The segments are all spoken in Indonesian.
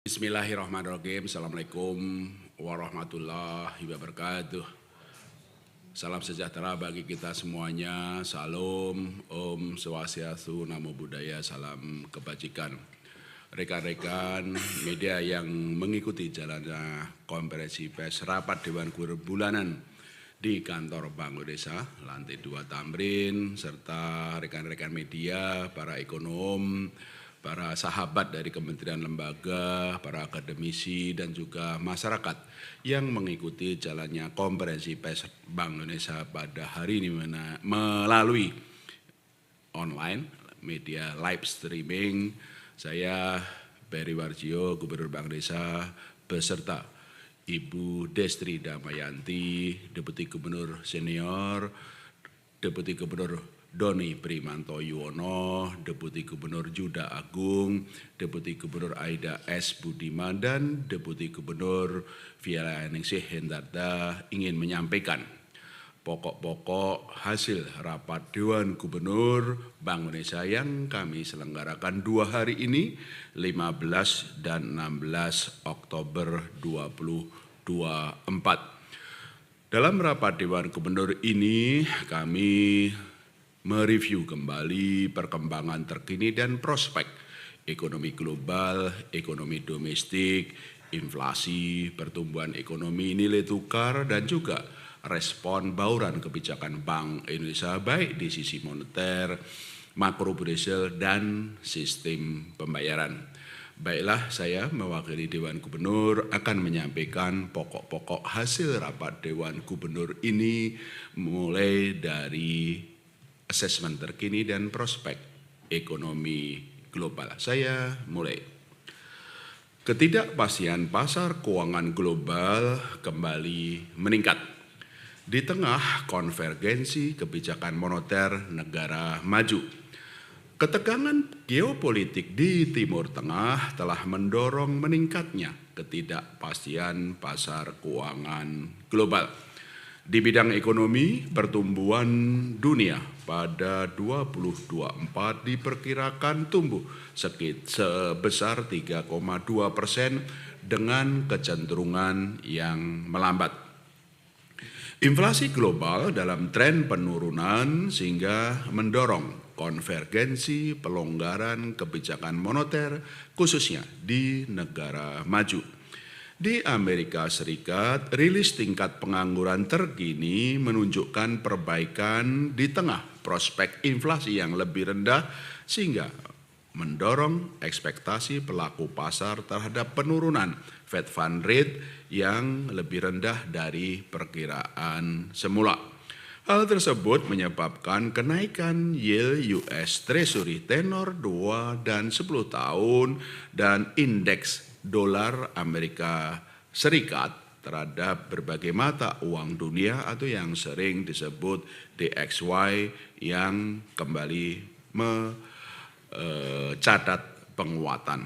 Bismillahirrahmanirrahim. Assalamualaikum warahmatullahi wabarakatuh. Salam sejahtera bagi kita semuanya. Salam, Om Swastiastu, Namo Buddhaya, salam kebajikan. Rekan-rekan media yang mengikuti jalannya konferensi pers rapat Dewan Gubernur bulanan di kantor Bank Indonesia, lantai 2 Tamrin, serta rekan-rekan media, para ekonom, para sahabat dari kementerian lembaga, para akademisi, dan juga masyarakat yang mengikuti jalannya konferensi pers Bank Indonesia pada hari ini melalui online, media live streaming. Saya Peri Warjio, Gubernur Bank Indonesia, beserta Ibu Destri Damayanti, Deputi Gubernur Senior, Deputi Gubernur Doni Primanto Yuwono, Deputi Gubernur Juda Agung, Deputi Gubernur Aida S. Budiman, dan Deputi Gubernur Viala Ningsih Hendarda ingin menyampaikan pokok-pokok hasil rapat Dewan Gubernur Bank Indonesia yang kami selenggarakan 2 hari ini, 15 dan 16 Oktober 2024. Dalam rapat Dewan Gubernur ini kami mereview kembali perkembangan terkini dan prospek ekonomi global, ekonomi domestik, inflasi, pertumbuhan ekonomi, nilai tukar, dan juga respon bauran kebijakan Bank Indonesia baik di sisi moneter, makroprudential, dan sistem pembayaran. Baiklah, saya mewakili Dewan Gubernur akan menyampaikan pokok-pokok hasil rapat Dewan Gubernur ini mulai dari asesmen terkini dan prospek ekonomi global. Saya mulai. Ketidakpastian pasar keuangan global kembali meningkat di tengah konvergensi kebijakan moneter negara maju. Ketegangan geopolitik di Timur Tengah telah mendorong meningkatnya ketidakpastian pasar keuangan global. Di bidang ekonomi, pertumbuhan dunia pada 2024 diperkirakan tumbuh sebesar 3,2% dengan kecenderungan yang melambat. Inflasi global dalam tren penurunan sehingga mendorong konvergensi pelonggaran kebijakan moneter khususnya di negara maju. Di Amerika Serikat, rilis tingkat pengangguran terkini menunjukkan perbaikan di tengah prospek inflasi yang lebih rendah sehingga mendorong ekspektasi pelaku pasar terhadap penurunan Fed Fund Rate yang lebih rendah dari perkiraan semula. Hal tersebut menyebabkan kenaikan yield US Treasury tenor 2 dan 10 tahun dan indeks dolar Amerika Serikat terhadap berbagai mata uang dunia atau yang sering disebut DXY yang kembali mencatat penguatan.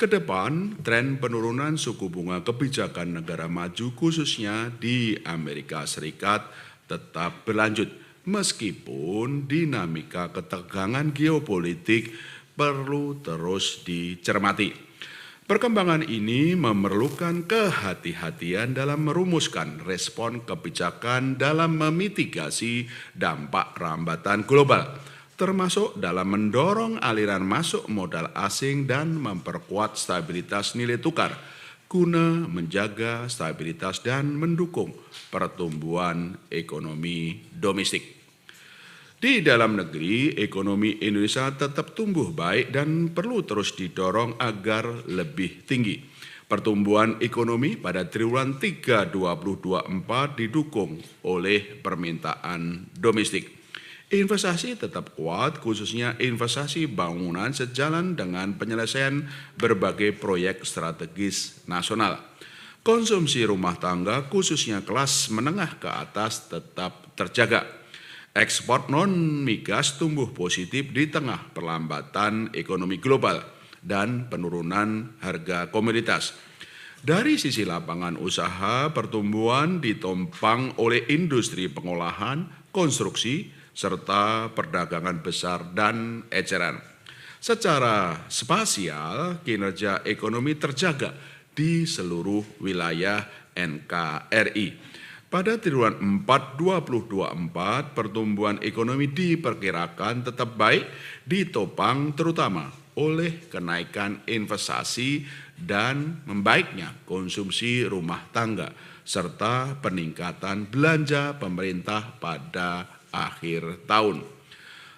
Kedepan, tren penurunan suku bunga kebijakan negara maju khususnya di Amerika Serikat tetap berlanjut meskipun dinamika ketegangan geopolitik perlu terus dicermati. Perkembangan ini memerlukan kehati-hatian dalam merumuskan respon kebijakan dalam memitigasi dampak rambatan global, termasuk dalam mendorong aliran masuk modal asing dan memperkuat stabilitas nilai tukar, guna menjaga stabilitas dan mendukung pertumbuhan ekonomi domestik. Di dalam negeri, ekonomi Indonesia tetap tumbuh baik dan perlu terus didorong agar lebih tinggi. Pertumbuhan ekonomi pada triwulan 3 2024 didukung oleh permintaan domestik. Investasi tetap kuat, khususnya investasi bangunan sejalan dengan penyelesaian berbagai proyek strategis nasional. Konsumsi rumah tangga, khususnya kelas menengah ke atas, tetap terjaga. Ekspor non-migas tumbuh positif di tengah perlambatan ekonomi global dan penurunan harga komoditas. Dari sisi lapangan usaha, pertumbuhan ditopang oleh industri pengolahan, konstruksi, serta perdagangan besar dan eceran. Secara spasial, kinerja ekonomi terjaga di seluruh wilayah NKRI. Pada triwulan 4 2024, pertumbuhan ekonomi diperkirakan tetap baik ditopang terutama oleh kenaikan investasi dan membaiknya konsumsi rumah tangga serta peningkatan belanja pemerintah pada akhir tahun.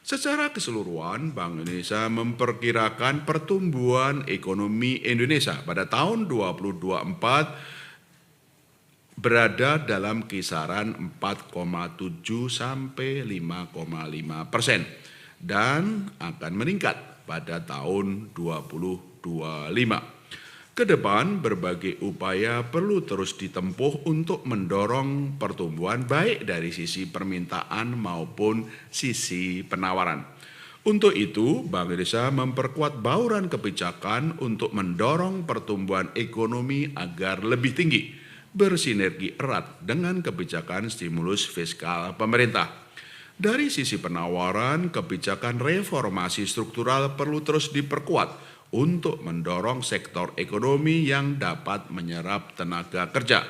Secara keseluruhan, Bank Indonesia memperkirakan pertumbuhan ekonomi Indonesia pada tahun 2024 berada dalam kisaran 4,7 sampai 5,5% dan akan meningkat pada tahun 2025. Ke depan, berbagai upaya perlu terus ditempuh untuk mendorong pertumbuhan baik dari sisi permintaan maupun sisi penawaran. Untuk itu, Bank Indonesia memperkuat bauran kebijakan untuk mendorong pertumbuhan ekonomi agar lebih tinggi, bersinergi erat dengan kebijakan stimulus fiskal pemerintah. Dari sisi penawaran, kebijakan reformasi struktural perlu terus diperkuat untuk mendorong sektor ekonomi yang dapat menyerap tenaga kerja.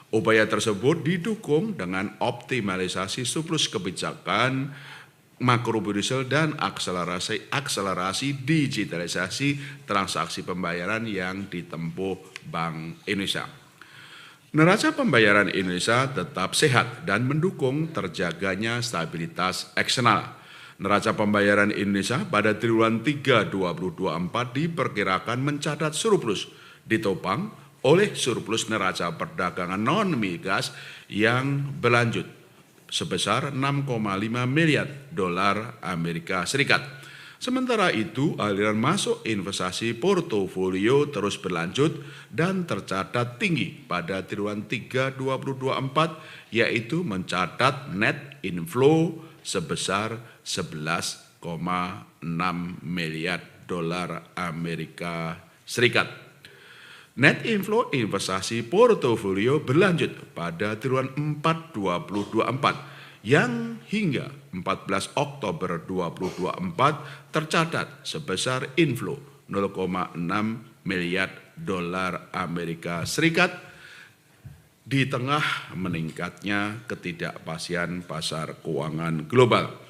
Upaya tersebut didukung dengan optimalisasi surplus kebijakan makrobudensial dan akselerasi digitalisasi transaksi pembayaran yang ditempuh Bank Indonesia. Neraca pembayaran Indonesia tetap sehat dan mendukung terjaganya stabilitas eksternal. Neraca pembayaran Indonesia pada triwulan 3 2024 diperkirakan mencatat surplus ditopang oleh surplus neraca perdagangan non-migas yang berlanjut sebesar 6,5 miliar dolar Amerika Serikat. Sementara itu, aliran masuk investasi portofolio terus berlanjut dan tercatat tinggi pada triwulan 3 2024, yaitu mencatat net inflow sebesar 11,6 miliar dolar Amerika Serikat. Net inflow investasi portofolio berlanjut pada triwulan 4 2024 yang hingga 14 Oktober 2024 tercatat sebesar inflow 0,6 miliar dolar Amerika Serikat di tengah meningkatnya ketidakpastian pasar keuangan global.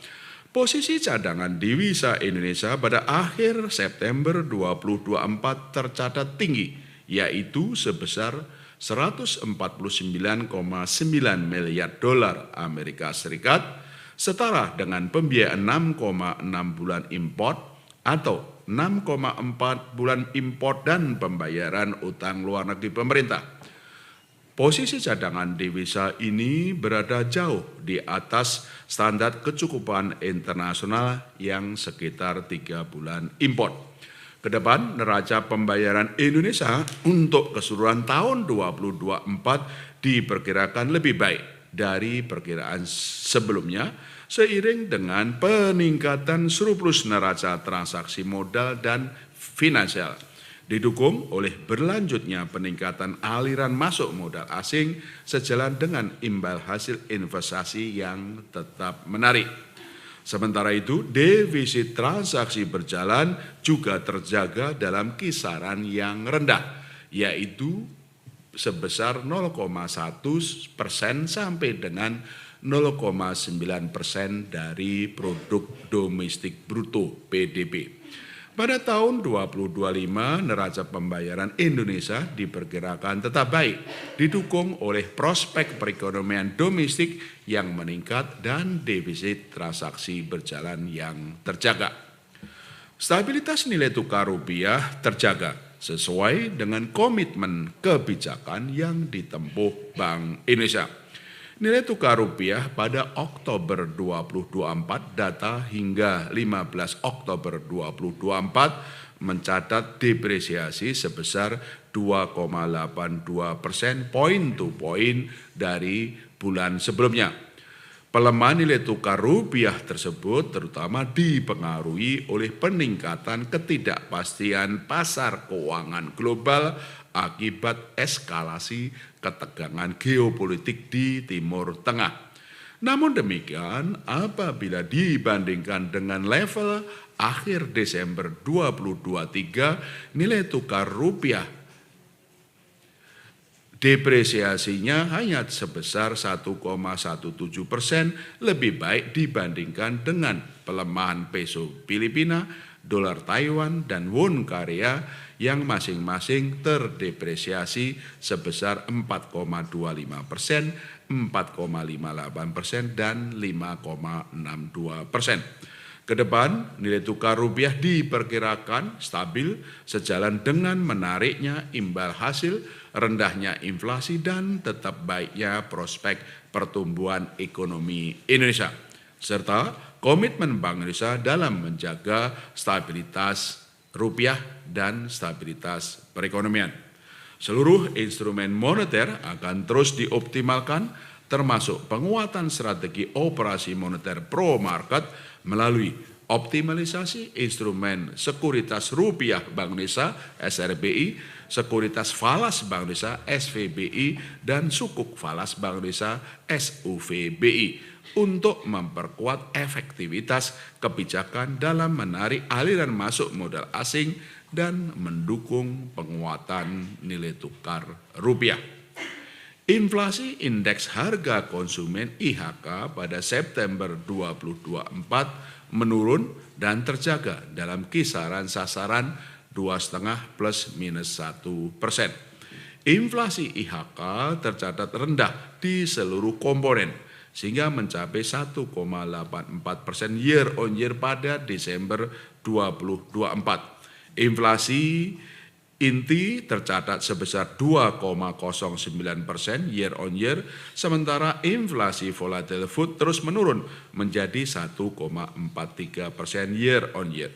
Posisi cadangan devisa Indonesia pada akhir September 2024 tercatat tinggi, yaitu sebesar 149,9 miliar dolar Amerika Serikat, setara dengan pembiayaan 6,6 bulan import atau 6,4 bulan import dan pembayaran utang luar negeri pemerintah. Posisi cadangan devisa ini berada jauh di atas standar kecukupan internasional yang sekitar 3 bulan import. Kedepan, neraca pembayaran Indonesia untuk keseluruhan tahun 2024 diperkirakan lebih baik dari perkiraan sebelumnya, seiring dengan peningkatan surplus neraca transaksi modal dan finansial, didukung oleh berlanjutnya peningkatan aliran masuk modal asing sejalan dengan imbal hasil investasi yang tetap menarik. Sementara itu, defisit transaksi berjalan juga terjaga dalam kisaran yang rendah, yaitu sebesar 0,1% sampai dengan 0,9% dari produk domestik bruto (PDB). Pada tahun 2025, neraca pembayaran Indonesia diperkirakan tetap baik, didukung oleh prospek perekonomian domestik yang meningkat dan defisit transaksi berjalan yang terjaga. Stabilitas nilai tukar rupiah terjaga sesuai dengan komitmen kebijakan yang ditempuh Bank Indonesia. Nilai tukar rupiah pada Oktober 2024 data hingga 15 Oktober 2024 mencatat depresiasi sebesar 2,82% point to point dari bulan sebelumnya. Pelemahan nilai tukar rupiah tersebut terutama dipengaruhi oleh peningkatan ketidakpastian pasar keuangan global akibat eskalasi ketegangan geopolitik di Timur Tengah. Namun demikian, apabila dibandingkan dengan level akhir Desember 2023, nilai tukar rupiah depresiasinya hanya sebesar 1,17%, lebih baik dibandingkan dengan pelemahan peso Filipina, dolar Taiwan, dan won Korea yang masing-masing terdepresiasi sebesar 4,25%, 4,58%, dan 5,62%. Kedepan, nilai tukar rupiah diperkirakan stabil sejalan dengan menariknya imbal hasil, rendahnya inflasi, dan tetap baiknya prospek pertumbuhan ekonomi Indonesia, serta komitmen Bank Indonesia dalam menjaga stabilitas rupiah dan stabilitas perekonomian. Seluruh instrumen moneter akan terus dioptimalkan, termasuk penguatan strategi operasi moneter pro-market melalui optimalisasi instrumen sekuritas rupiah Bank Indonesia (SRBI), sekuritas falas Bank Indonesia (SVBI), dan sukuk falas Bank Indonesia (SUVBI) untuk memperkuat efektivitas kebijakan dalam menarik aliran masuk modal asing dan mendukung penguatan nilai tukar rupiah. Inflasi indeks harga konsumen IHK pada September 2024 menurun dan terjaga dalam kisaran sasaran 2,5 plus minus 1%. Inflasi IHK tercatat rendah di seluruh komponen sehingga mencapai 1,84% year on year pada Desember 2024. Inflasi inti tercatat sebesar 2,09% year on year, sementara inflasi volatile food terus menurun menjadi 1,43% year on year.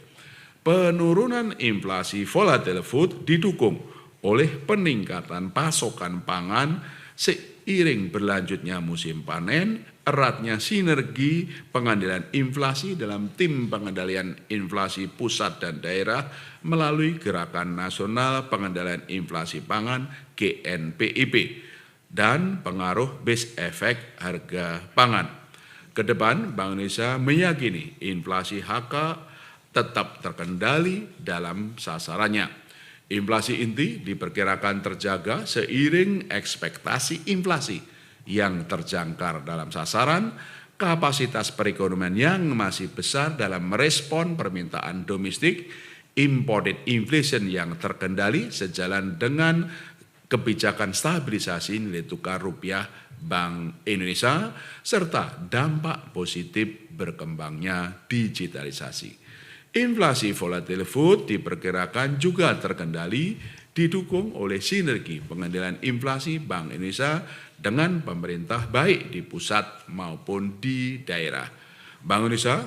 Penurunan inflasi volatile food didukung oleh peningkatan pasokan pangan seiring berlanjutnya musim panen, eratnya sinergi pengendalian inflasi dalam tim pengendalian inflasi pusat dan daerah melalui Gerakan Nasional Pengendalian Inflasi Pangan (GNPIP) dan pengaruh base effect harga pangan. Kedepan, Bank Indonesia meyakini inflasi HK tetap terkendali dalam sasarannya. Inflasi inti diperkirakan terjaga seiring ekspektasi inflasi yang terjangkar dalam sasaran, kapasitas perekonomian yang masih besar dalam merespon permintaan domestik, imported inflation yang terkendali sejalan dengan kebijakan stabilisasi nilai tukar rupiah Bank Indonesia, serta dampak positif berkembangnya digitalisasi. Inflasi volatile food diperkirakan juga terkendali didukung oleh sinergi pengendalian inflasi Bank Indonesia dengan pemerintah baik di pusat maupun di daerah. Bank Indonesia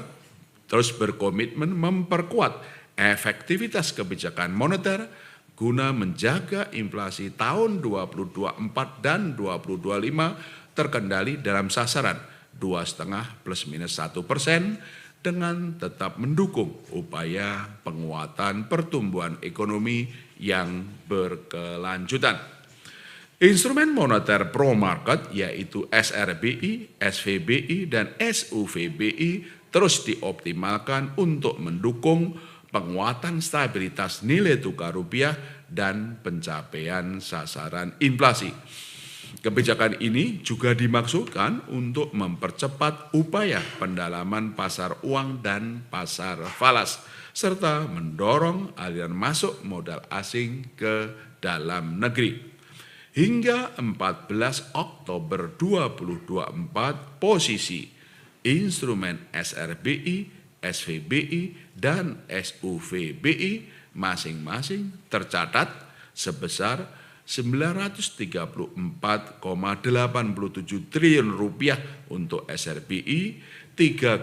terus berkomitmen memperkuat efektivitas kebijakan moneter guna menjaga inflasi tahun 2024 dan 2025 terkendali dalam sasaran 2,5 plus minus 1% dengan tetap mendukung upaya penguatan pertumbuhan ekonomi yang berkelanjutan. Instrumen moneter pro-market yaitu SRBI, SVBI, dan SUVBI terus dioptimalkan untuk mendukung penguatan stabilitas nilai tukar rupiah dan pencapaian sasaran inflasi. Kebijakan ini juga dimaksudkan untuk mempercepat upaya pendalaman pasar uang dan pasar falas, serta mendorong aliran masuk modal asing ke dalam negeri. Hingga 14 Oktober 2024, posisi instrumen SRBI, SVBI, dan SUVBI masing-masing tercatat sebesar 934,87 triliun rupiah untuk SRBI, 3,38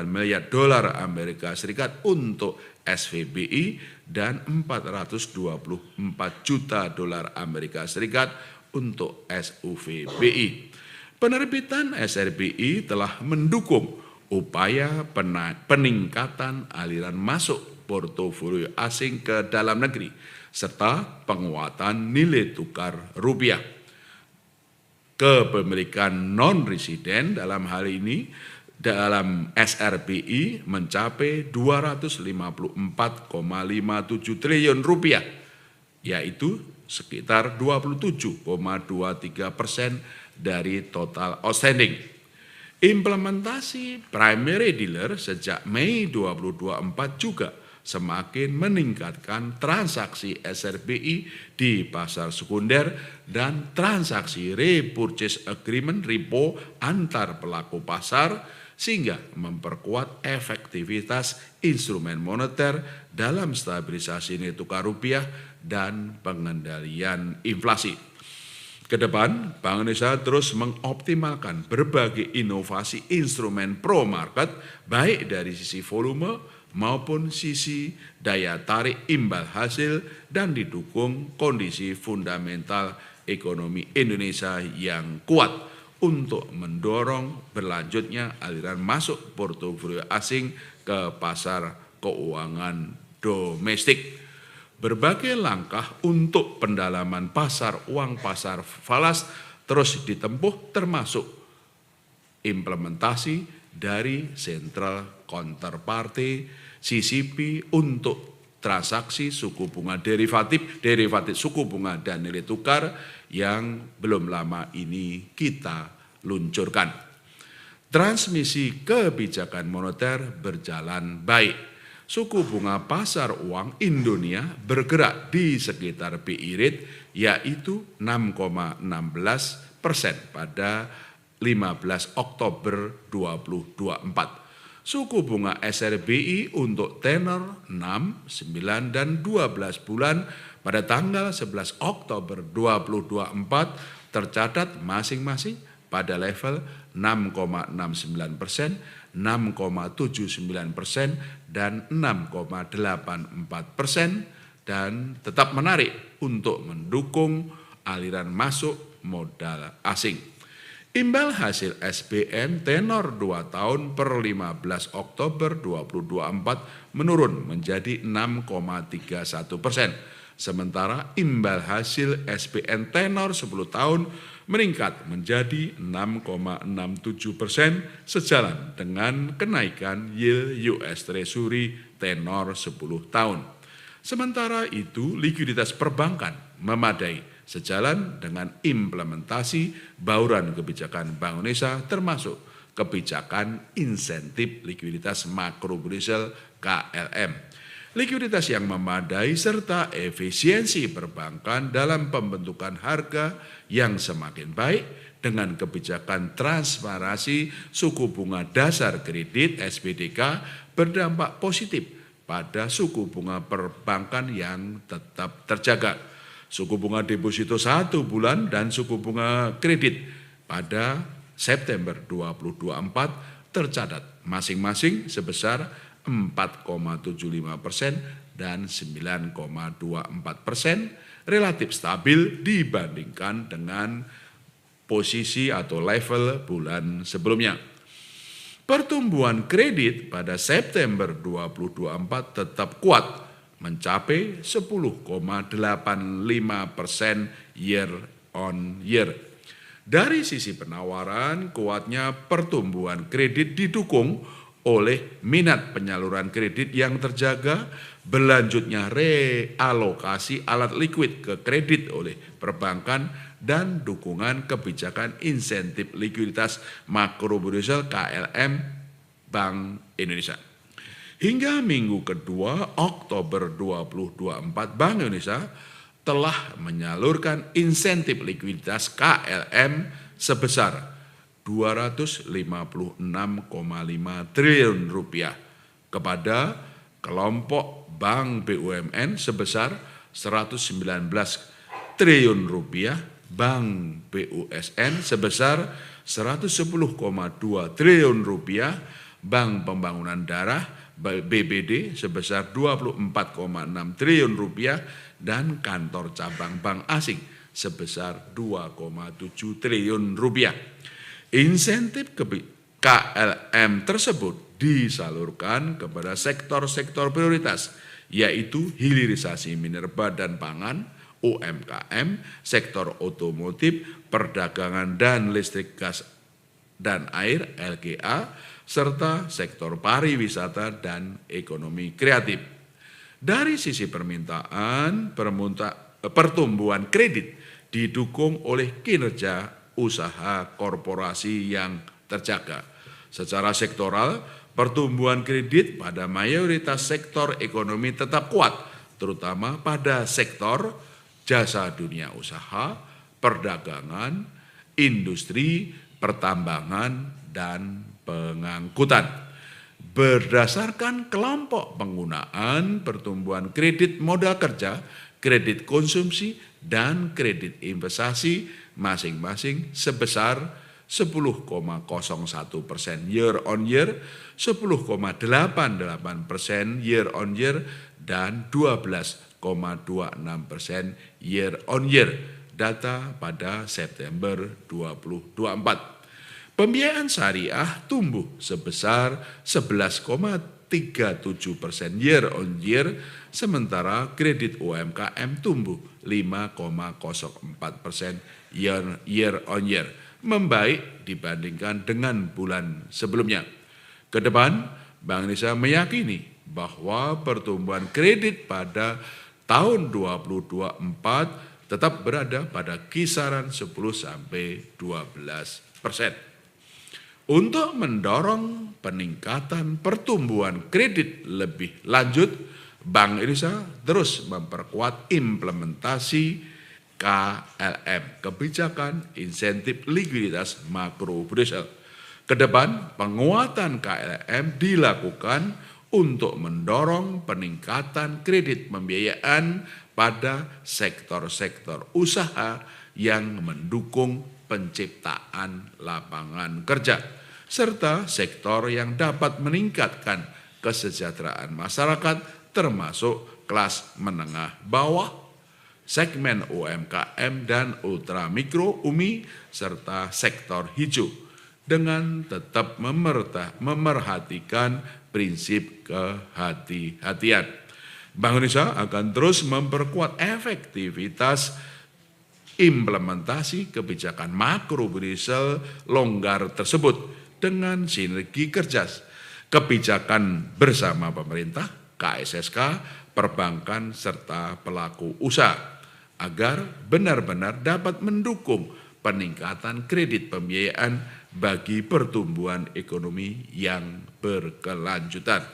miliar dolar Amerika Serikat untuk SVBI, dan 424 juta dolar Amerika Serikat untuk SUVBI. Penerbitan SRBI telah mendukung upaya peningkatan aliran masuk portofolio asing ke dalam negeri serta penguatan nilai tukar rupiah. kepemilikan non-residen dalam hal ini dalam SRBI mencapai 254,57 triliun rupiah, yaitu sekitar 27,23% dari total outstanding. Implementasi primary dealer sejak Mei 2024 juga semakin meningkatkan transaksi SRBI di pasar sekunder dan transaksi repurchase agreement repo antar pelaku pasar, sehingga memperkuat efektivitas instrumen moneter dalam stabilisasi nilai tukar rupiah dan pengendalian inflasi. Kedepan, Bank Indonesia terus mengoptimalkan berbagai inovasi instrumen pro market, baik dari sisi volume maupun sisi daya tarik imbal hasil, dan didukung kondisi fundamental ekonomi Indonesia yang kuat untuk mendorong berlanjutnya aliran masuk portofolio asing ke pasar keuangan domestik. Berbagai langkah untuk pendalaman pasar uang pasar falas terus ditempuh, termasuk implementasi dari Central Counterparty CCP untuk transaksi suku bunga derivatif suku bunga dan nilai tukar yang belum lama ini kita luncurkan. Transmisi kebijakan moneter berjalan baik. Suku bunga pasar uang Indonesia bergerak di sekitar BI rate, yaitu 6,16% pada 15 Oktober 2024. Suku bunga SRBI untuk tenor 6, 9, dan 12 bulan pada tanggal 11 Oktober 2024 tercatat masing-masing pada level 6,69%, 6,79%, dan 6,84%, dan tetap menarik untuk mendukung aliran masuk modal asing. Imbal hasil SBN tenor 2 tahun per 15 Oktober 2024 menurun menjadi 6,31%. Sementara imbal hasil SBN tenor 10 tahun meningkat menjadi 6,67% sejalan dengan kenaikan yield US Treasury tenor 10 tahun. Sementara itu, likuiditas perbankan memadai sejalan dengan implementasi bauran kebijakan Bank Indonesia, termasuk kebijakan insentif likuiditas makrobudensial KLM. Likuiditas yang memadai serta efisiensi perbankan dalam pembentukan harga yang semakin baik dengan kebijakan transparansi suku bunga dasar kredit SBDK berdampak positif pada suku bunga perbankan yang tetap terjaga. Suku bunga deposito 1 bulan dan suku bunga kredit pada September 2024 tercatat masing-masing sebesar 4,75% dan 9,24%, relatif stabil dibandingkan dengan posisi atau level bulan sebelumnya. Pertumbuhan kredit pada September 2024 tetap kuat, mencapai 10,85% year on year. Dari sisi penawaran, kuatnya pertumbuhan kredit didukung oleh minat penyaluran kredit yang terjaga, berlanjutnya realokasi alat likuid ke kredit oleh perbankan, dan dukungan kebijakan insentif likuiditas makrobudensial KLM Bank Indonesia. Hingga minggu kedua Oktober 2024, Bank Indonesia telah menyalurkan insentif likuiditas KLM sebesar 256,5 triliun rupiah kepada kelompok bank BUMN sebesar 119 triliun rupiah, bank BUSN sebesar 110,2 triliun rupiah, bank pembangunan daerah BBD sebesar 24,6 triliun rupiah, dan kantor cabang bank asing sebesar 2,7 triliun rupiah. Insentif KLM tersebut disalurkan kepada sektor-sektor prioritas, yaitu hilirisasi minerba dan pangan, UMKM, sektor otomotif, perdagangan dan listrik gas dan air (LGA), serta sektor pariwisata dan ekonomi kreatif. Dari sisi permintaan, pertumbuhan kredit didukung oleh kinerja usaha korporasi yang terjaga. Secara sektoral, pertumbuhan kredit pada mayoritas sektor ekonomi tetap kuat, terutama pada sektor jasa dunia usaha, perdagangan, industri, pertambangan, dan pengangkutan. Berdasarkan kelompok penggunaan, pertumbuhan kredit modal kerja, kredit konsumsi, dan kredit investasi masing-masing sebesar 10,01% year on year, 10,88% year on year, dan 12,26% year on year, data pada September 2024. Pembiayaan syariah tumbuh sebesar 11,37% year on year, sementara kredit UMKM tumbuh 5,04% year on year, membaik dibandingkan dengan bulan sebelumnya. Ke depan, Bank Indonesia meyakini bahwa pertumbuhan kredit pada tahun 2024 tetap berada pada kisaran 10-12%. Untuk mendorong peningkatan pertumbuhan kredit lebih lanjut, Bank Indonesia terus memperkuat implementasi KLM, Kebijakan Insentif Likuiditas Makroprudential. Ke depan, penguatan KLM dilakukan untuk mendorong peningkatan kredit pembiayaan pada sektor-sektor usaha yang mendukung penciptaan lapangan kerja, serta sektor yang dapat meningkatkan kesejahteraan masyarakat termasuk kelas menengah bawah, segmen UMKM dan ultramikro (UMI), serta sektor hijau, dengan tetap memerhatikan prinsip kehati-hatian. Bank Indonesia akan terus memperkuat efektivitas implementasi kebijakan makroprudential longgar tersebut dengan sinergi kerja kebijakan bersama pemerintah, KSSK, perbankan, serta pelaku usaha, agar benar-benar dapat mendukung peningkatan kredit pembiayaan bagi pertumbuhan ekonomi yang berkelanjutan.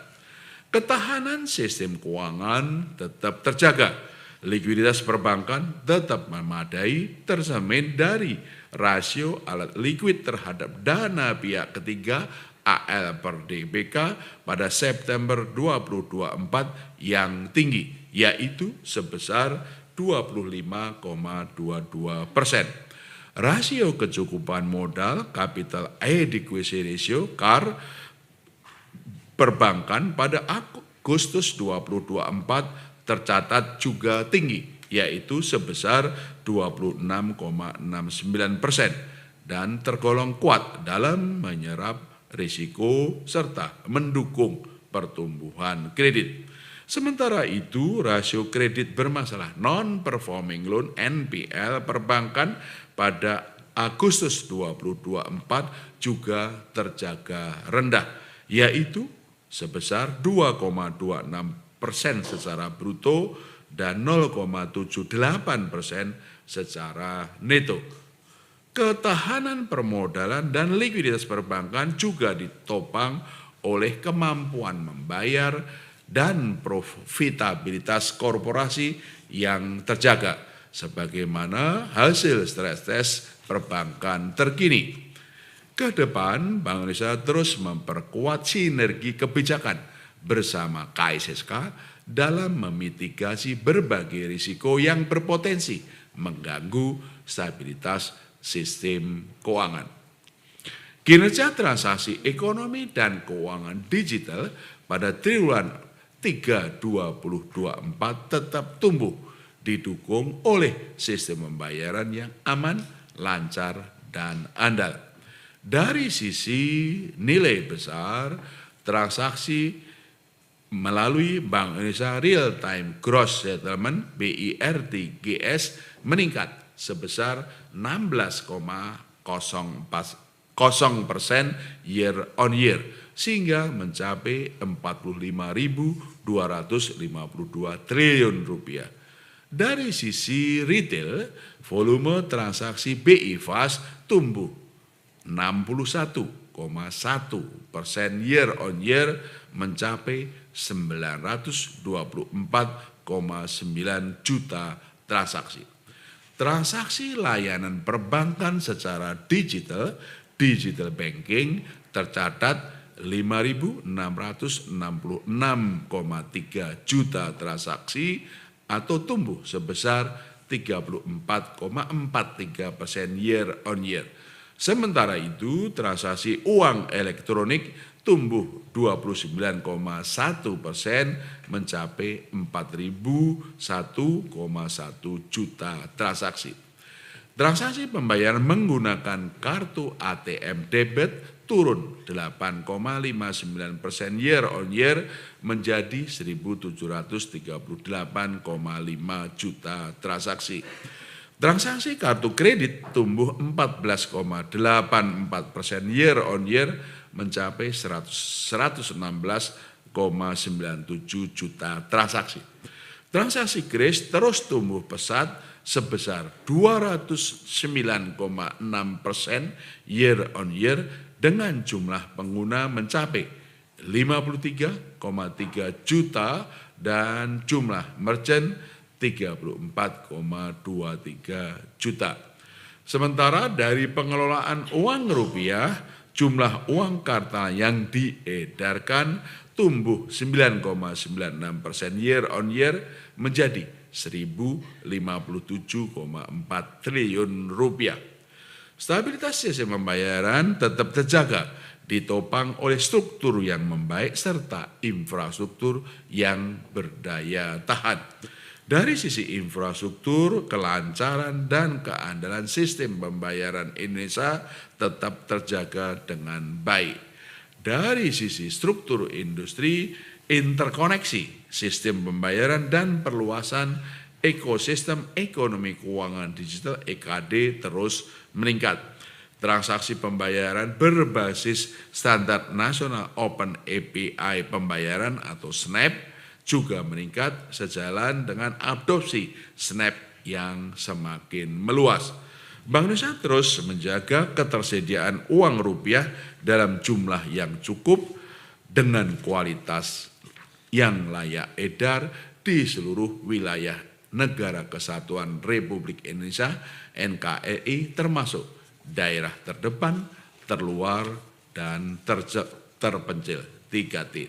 Ketahanan sistem keuangan tetap terjaga. Likuiditas perbankan tetap memadai, tercermin dari rasio alat likuid terhadap dana pihak ketiga AL per DBK pada September 2024 yang tinggi, yaitu sebesar 25,22%. Rasio kecukupan modal capital adequacy ratio (CAR) perbankan pada Agustus 2024 tercatat juga tinggi, yaitu sebesar 26,69% dan tergolong kuat dalam menyerap risiko serta mendukung pertumbuhan kredit. Sementara itu, rasio kredit bermasalah non-performing loan (NPL) perbankan pada Agustus 2024 juga terjaga rendah, yaitu sebesar 2,26% secara bruto dan 0,78% secara neto. Ketahanan permodalan dan likuiditas perbankan juga ditopang oleh kemampuan membayar dan profitabilitas korporasi yang terjaga, sebagaimana hasil stres tes perbankan terkini. Ke depan, Bank Indonesia terus memperkuat sinergi kebijakan bersama KSSK dalam memitigasi berbagai risiko yang berpotensi mengganggu stabilitas sistem keuangan. Kinerja transaksi ekonomi dan keuangan digital pada triwulan 3 2024 tetap tumbuh, didukung oleh sistem pembayaran yang aman, lancar, dan andal. Dari sisi nilai besar, transaksi melalui Bank Indonesia Real Time Gross Settlement BIRTGS meningkat sebesar 16,0% year on year sehingga mencapai 45.252 triliun rupiah. Dari sisi retail, volume transaksi BI Fast tumbuh 61,1% year on year mencapai 924,9 juta transaksi. Transaksi layanan perbankan secara digital banking tercatat 5.666,3 juta transaksi atau tumbuh sebesar 34,43% year on year. Sementara itu, transaksi uang elektronik tumbuh 29,1% mencapai 4.001,1 juta transaksi. Transaksi pembayaran menggunakan kartu ATM debit turun 8,59% year on year menjadi 1.738,5 juta transaksi. Transaksi kartu kredit tumbuh 14,84% year on year mencapai 116,97 juta transaksi. Transaksi kris terus tumbuh pesat sebesar 209,6% year on year dengan jumlah pengguna mencapai 53,3 juta dan jumlah merchant 34,23 juta. Sementara dari pengelolaan uang rupiah, jumlah uang kartal yang diedarkan tumbuh 9,96% year on year menjadi 1.057,4 triliun rupiah. Stabilitas sistem pembayaran tetap terjaga ditopang oleh struktur yang membaik serta infrastruktur yang berdaya tahan. Dari sisi infrastruktur, kelancaran dan keandalan sistem pembayaran Indonesia tetap terjaga dengan baik. Dari sisi struktur industri, interkoneksi sistem pembayaran dan perluasan ekosistem ekonomi keuangan digital EKD terus meningkat. Transaksi pembayaran berbasis standar nasional Open API pembayaran atau SNAP juga meningkat sejalan dengan adopsi SNAP yang semakin meluas. Bank Indonesia terus menjaga ketersediaan uang rupiah dalam jumlah yang cukup dengan kualitas yang layak edar di seluruh wilayah Negara Kesatuan Republik Indonesia NKRI termasuk daerah terdepan, terluar, dan terpencil 3T.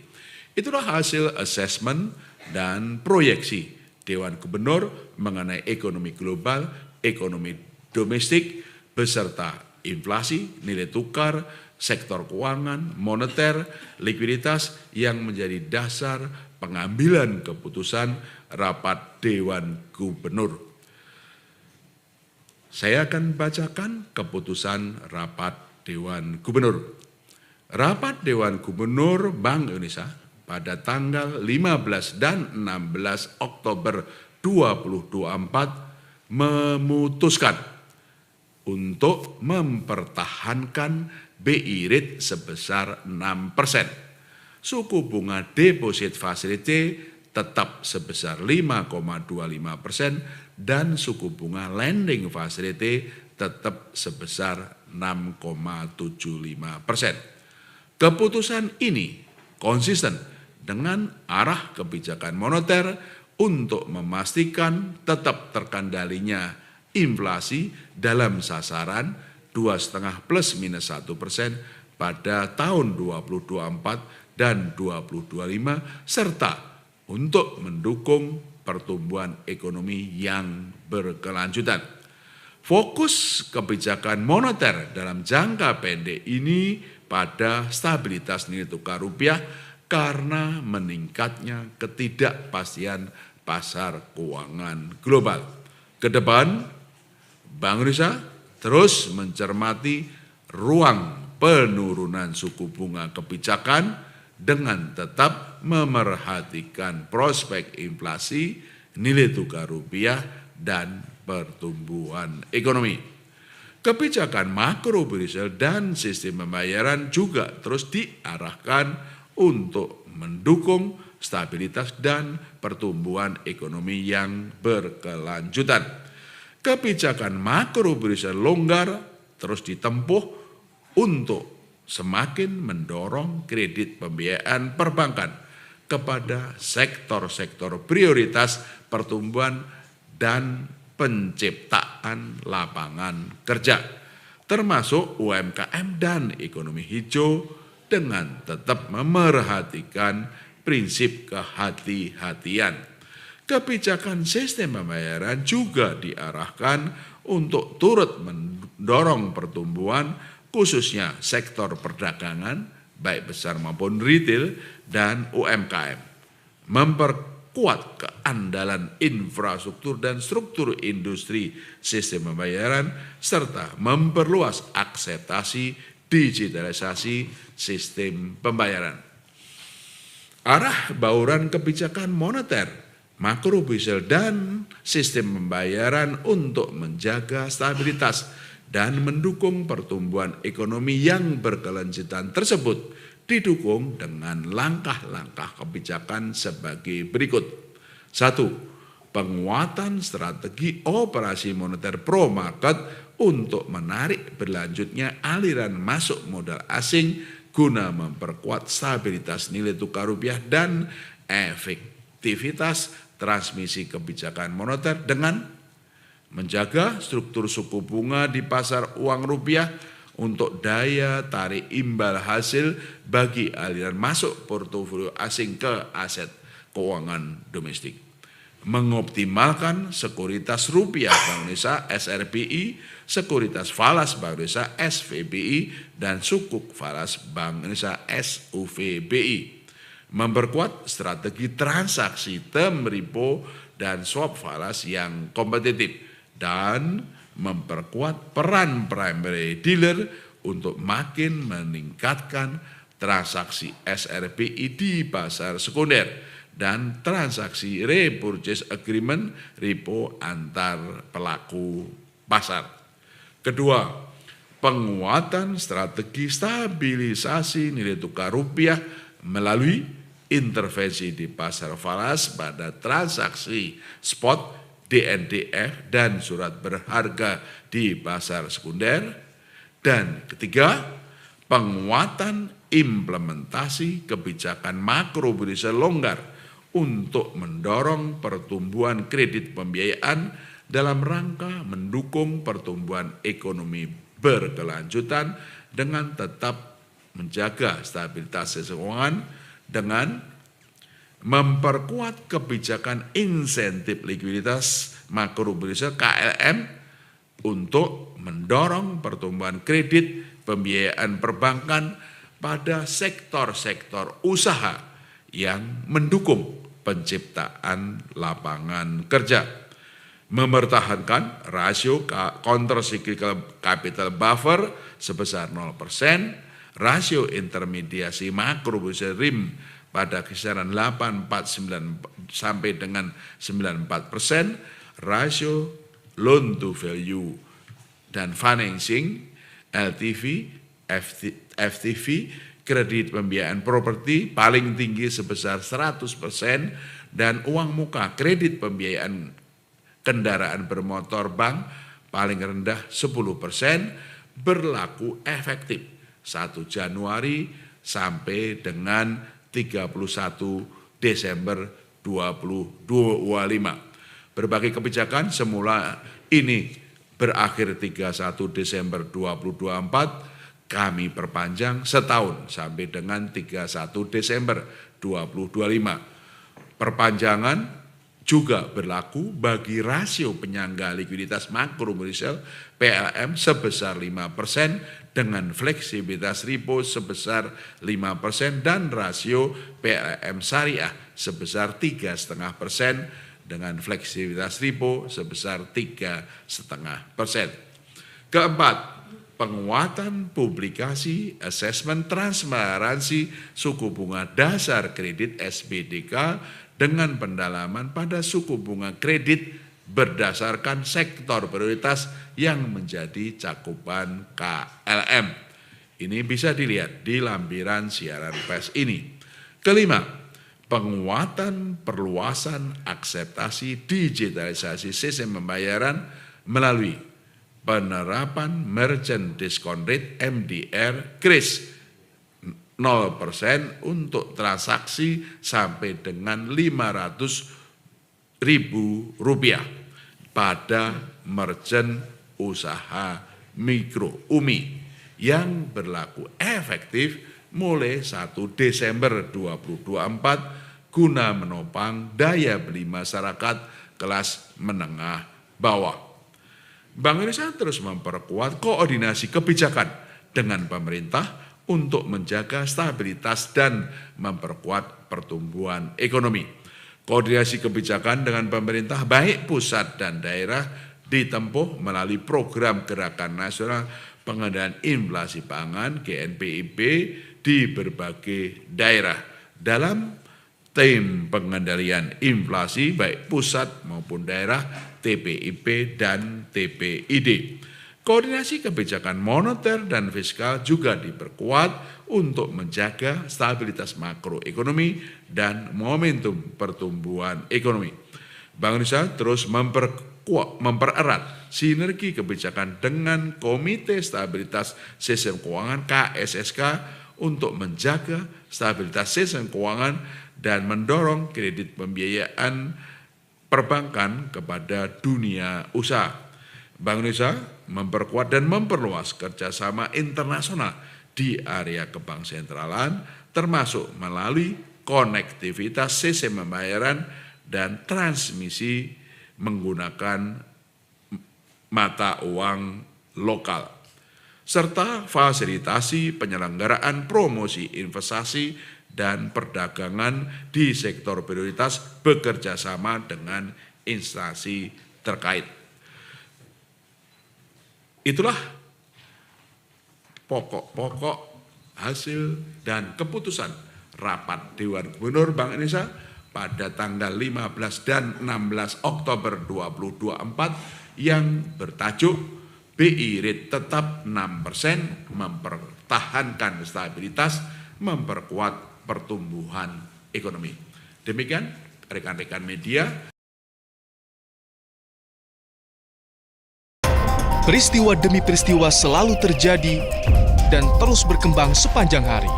Itulah hasil asesmen dan proyeksi Dewan Gubernur mengenai ekonomi global, ekonomi domestik, beserta inflasi, nilai tukar, sektor keuangan, moneter, likuiditas yang menjadi dasar pengambilan keputusan rapat Dewan Gubernur. Saya akan bacakan keputusan rapat Dewan Gubernur. Rapat Dewan Gubernur Bank Indonesia pada tanggal 15 dan 16 Oktober 2024 memutuskan untuk mempertahankan BI rate sebesar 6%. Suku bunga deposit facility tetap sebesar 5,25% dan suku bunga lending facility tetap sebesar 6,75%. Keputusan ini konsisten dengan arah kebijakan moneter untuk memastikan tetap terkendalinya inflasi dalam sasaran 2,5 plus minus 1% pada tahun 2024 dan 2025 serta untuk mendukung pertumbuhan ekonomi yang berkelanjutan. Fokus kebijakan moneter dalam jangka pendek ini pada stabilitas nilai tukar rupiah karena meningkatnya ketidakpastian pasar keuangan global. Kedepan, Bank Indonesia terus mencermati ruang penurunan suku bunga kebijakan dengan tetap memerhatikan prospek inflasi, nilai tukar rupiah, dan pertumbuhan ekonomi. Kebijakan makrobudensial dan sistem pembayaran juga terus diarahkan untuk mendukung stabilitas dan pertumbuhan ekonomi yang berkelanjutan. Kebijakan makrobudensial longgar terus ditempuh untuk semakin mendorong kredit pembiayaan perbankan kepada sektor-sektor prioritas pertumbuhan dan penciptaan lapangan kerja, termasuk UMKM dan ekonomi hijau, dengan tetap memerhatikan prinsip kehati-hatian. Kebijakan sistem pembayaran juga diarahkan untuk turut mendorong pertumbuhan, khususnya sektor perdagangan, baik besar maupun retail dan UMKM, memperkuat keandalan infrastruktur dan struktur industri sistem pembayaran, serta memperluas akseptasi digitalisasi sistem pembayaran. Arah bauran kebijakan moneter, makrobudensial dan sistem pembayaran untuk menjaga stabilitas dan mendukung pertumbuhan ekonomi yang berkelanjutan tersebut didukung dengan langkah-langkah kebijakan sebagai berikut. 1. Penguatan strategi operasi moneter pro market untuk menarik berlanjutnya aliran masuk modal asing guna memperkuat stabilitas nilai tukar rupiah dan efektivitas transmisi kebijakan moneter dengan menjaga struktur suku bunga di pasar uang rupiah untuk daya tarik imbal hasil bagi aliran masuk portofolio asing ke aset keuangan domestik. Mengoptimalkan sekuritas rupiah Bank Indonesia SRBI, sekuritas falas Bank Indonesia SVBI, dan sukuk falas Bank Indonesia SUVBI. Memperkuat strategi transaksi term repo dan swap falas yang kompetitif, dan memperkuat peran primary dealer untuk makin meningkatkan transaksi SRBI di pasar sekunder dan transaksi repurchase agreement repo antar pelaku pasar. Kedua, penguatan strategi stabilisasi nilai tukar rupiah melalui intervensi di pasar falas pada transaksi spot, DNDF, dan surat berharga di pasar sekunder. Dan ketiga, penguatan implementasi kebijakan makrobudensial longgar untuk mendorong pertumbuhan kredit pembiayaan dalam rangka mendukung pertumbuhan ekonomi berkelanjutan dengan tetap menjaga stabilitas keuangan dengan memperkuat kebijakan insentif likuiditas makrobudensial KLM untuk mendorong pertumbuhan kredit pembiayaan perbankan pada sektor-sektor usaha yang mendukung penciptaan lapangan kerja, mempertahankan rasio countercyclical capital buffer sebesar 0%, rasio intermediasi makrobudensial RIM pada kisaran 8,49 sampai dengan 94%, rasio loan to value dan financing LTV, FTV, kredit pembiayaan properti paling tinggi sebesar 100%, dan uang muka kredit pembiayaan kendaraan bermotor bank paling rendah 10%, berlaku efektif 1 Januari sampai dengan 31 Desember 2025. Berbagai kebijakan semula ini berakhir 31 Desember 2024, kami perpanjang setahun sampai dengan 31 Desember 2025. Perpanjangan juga berlaku bagi rasio penyangga likuiditas makrobudensial PLM sebesar 5% dengan fleksibilitas repo sebesar 5% dan rasio PLM syariah sebesar 3,5% dengan fleksibilitas repo sebesar 3,5%. Keempat, penguatan publikasi asesmen transparansi suku bunga dasar kredit SBDK dengan pendalaman pada suku bunga kredit berdasarkan sektor prioritas yang menjadi cakupan KLM. Ini bisa dilihat di lampiran siaran pers ini. Kelima, penguatan perluasan akseptasi digitalisasi sistem pembayaran melalui penerapan merchant discount rate MDR kris 0% untuk transaksi sampai dengan Rp500.000 pada merchant usaha mikro UMI yang berlaku efektif mulai 1 Desember 2024 guna menopang daya beli masyarakat kelas menengah bawah. Bank Indonesia terus memperkuat koordinasi kebijakan dengan pemerintah untuk menjaga stabilitas dan memperkuat pertumbuhan ekonomi. Koordinasi kebijakan dengan pemerintah baik pusat dan daerah ditempuh melalui program Gerakan Nasional Pengendalian Inflasi Pangan GNPIP di berbagai daerah dalam tim pengendalian inflasi baik pusat maupun daerah TPIP dan TPID. Koordinasi kebijakan moneter dan fiskal juga diperkuat untuk menjaga stabilitas makroekonomi dan momentum pertumbuhan ekonomi. Bank Indonesia terus mempererat sinergi kebijakan dengan Komite Stabilitas Sistem Keuangan KSSK untuk menjaga stabilitas sistem keuangan dan mendorong kredit pembiayaan perbankan kepada dunia usaha. Bank Indonesia memperkuat dan memperluas kerjasama internasional di area kebang sentralan, termasuk melalui konektivitas sistem pembayaran dan transmisi menggunakan mata uang lokal, serta fasilitasi penyelenggaraan promosi investasi dan perdagangan di sektor prioritas bekerja sama dengan instansi terkait. Itulah pokok-pokok hasil dan keputusan rapat Dewan Gubernur Bank Indonesia pada tanggal 15 dan 16 Oktober 2024 yang bertajuk BI Rate tetap 6%, mempertahankan stabilitas, memperkuat pertumbuhan ekonomi. Demikian rekan-rekan media. Peristiwa demi peristiwa selalu terjadi dan terus berkembang sepanjang hari.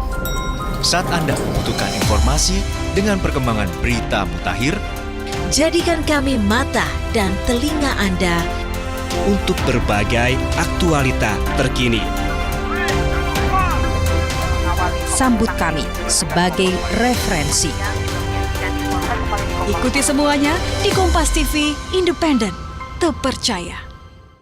Saat Anda membutuhkan informasi dengan perkembangan berita mutakhir, jadikan kami mata dan telinga Anda untuk berbagai aktualita terkini. Sambut kami sebagai referensi. Ikuti semuanya di Kompas TV, independen, terpercaya.